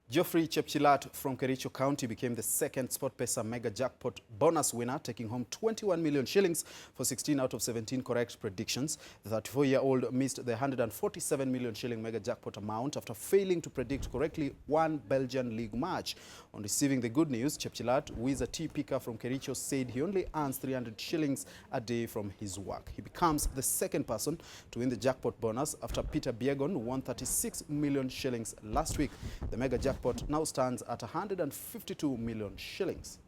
Geoffrey Chepchilat from Kericho County became the second Sportpesa Mega Jackpot bonus winner, taking home 21 million shillings for 16 out of 17 correct predictions. The 34-year-old missed the 147 million shilling Mega Jackpot amount after failing to predict correctly one Belgian League match. On receiving the good news, Chepchilat, who is a tea picker from Kericho, said he only earns 300 shillings a day from his work. He becomes the second person to win the jackpot bonus after Peter Byegon, who won 36 million shillings last week. The Mega Jackpot now stands at 152 million shillings.